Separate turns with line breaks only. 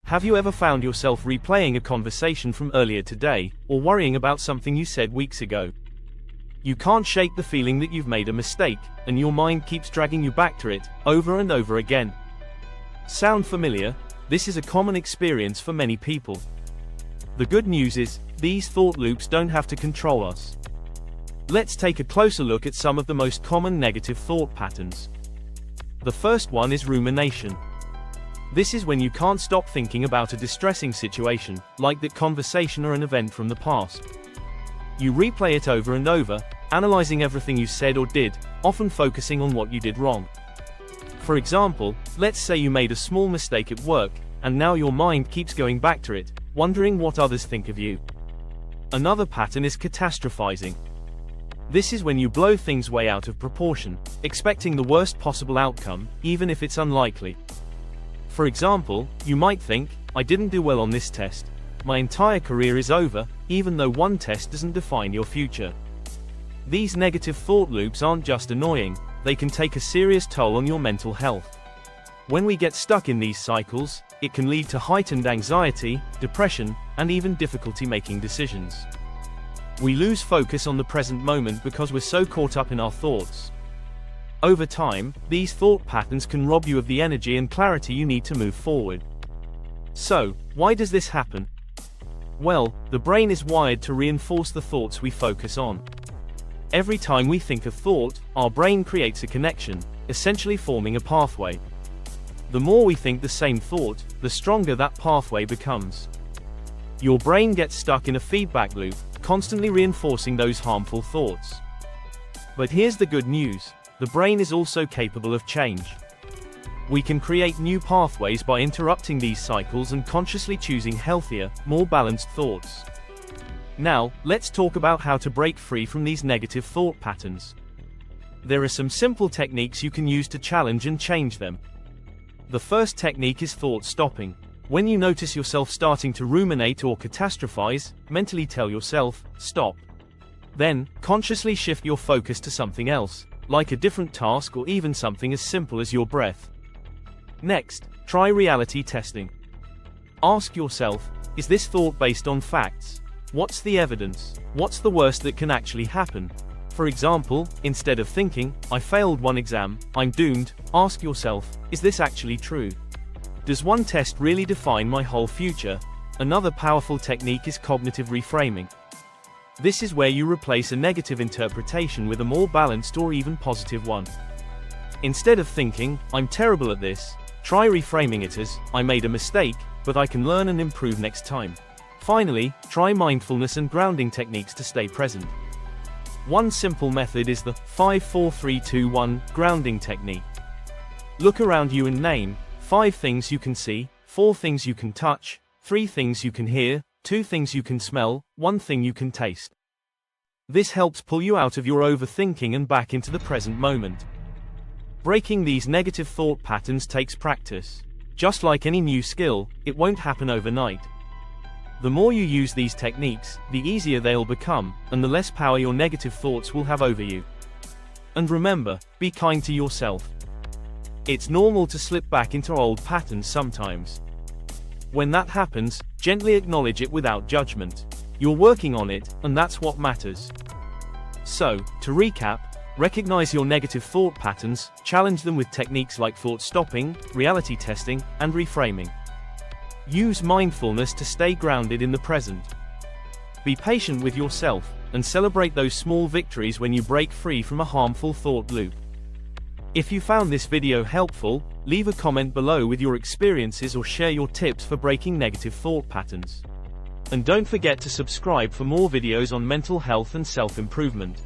Have you ever found yourself replaying a conversation from earlier today, or worrying about something you said weeks ago? You can't shake the feeling that you've made a mistake, and your mind keeps dragging you back to it, over and over again. Sound familiar? This is a common experience for many people. The good news is, these thought loops don't have to control us. Let's take a closer look at some of the most common negative thought patterns. The first one is rumination. This is when you can't stop thinking about a distressing situation, like that conversation or an event from the past. You replay it over and over, analyzing everything you said or did, often focusing on what you did wrong. For example, let's say you made a small mistake at work, and now your mind keeps going back to it, wondering what others think of you. Another pattern is catastrophizing. This is when you blow things way out of proportion, expecting the worst possible outcome, even if it's unlikely. For example, you might think, I didn't do well on this test. My entire career is over, even though one test doesn't define your future. These negative thought loops aren't just annoying, they can take a serious toll on your mental health. When we get stuck in these cycles, it can lead to heightened anxiety, depression, and even difficulty making decisions. We lose focus on the present moment because we're so caught up in our thoughts. Over time, these thought patterns can rob you of the energy and clarity you need to move forward. So, why does this happen? Well, the brain is wired to reinforce the thoughts we focus on. Every time we think a thought, our brain creates a connection, essentially forming a pathway. The more we think the same thought, the stronger that pathway becomes. Your brain gets stuck in a feedback loop, constantly reinforcing those harmful thoughts. But here's the good news. The brain is also capable of change. We can create new pathways by interrupting these cycles and consciously choosing healthier, more balanced thoughts. Now, let's talk about how to break free from these negative thought patterns. There are some simple techniques you can use to challenge and change them. The first technique is thought stopping. When you notice yourself starting to ruminate or catastrophize, mentally tell yourself, stop. Then, consciously shift your focus to something else, like a different task or even something as simple as your breath. Next, try reality testing. Ask yourself, is this thought based on facts? What's the evidence? What's the worst that can actually happen? For example, instead of thinking, I failed one exam, I'm doomed, ask yourself, is this actually true? Does one test really define my whole future? Another powerful technique is cognitive reframing. This is where you replace a negative interpretation with a more balanced or even positive one. Instead of thinking, I'm terrible at this, try reframing it as, I made a mistake, but I can learn and improve next time. Finally, try mindfulness and grounding techniques to stay present. One simple method is the 5-4-3-2-1 grounding technique. Look around you and name 5 things you can see, 4 things you can touch, 3 things you can hear, 2 things you can smell, 1 thing you can taste. This helps pull you out of your overthinking and back into the present moment. Breaking these negative thought patterns takes practice. Just like any new skill, it won't happen overnight. The more you use these techniques, the easier they'll become, and the less power your negative thoughts will have over you. And remember, be kind to yourself. It's normal to slip back into old patterns sometimes. When that happens, gently acknowledge it without judgment. You're working on it, and that's what matters. So, to recap, recognize your negative thought patterns, challenge them with techniques like thought stopping, reality testing, and reframing. Use mindfulness to stay grounded in the present. Be patient with yourself, and celebrate those small victories when you break free from a harmful thought loop. If you found this video helpful, leave a comment below with your experiences or share your tips for breaking negative thought patterns. And don't forget to subscribe for more videos on mental health and self-improvement.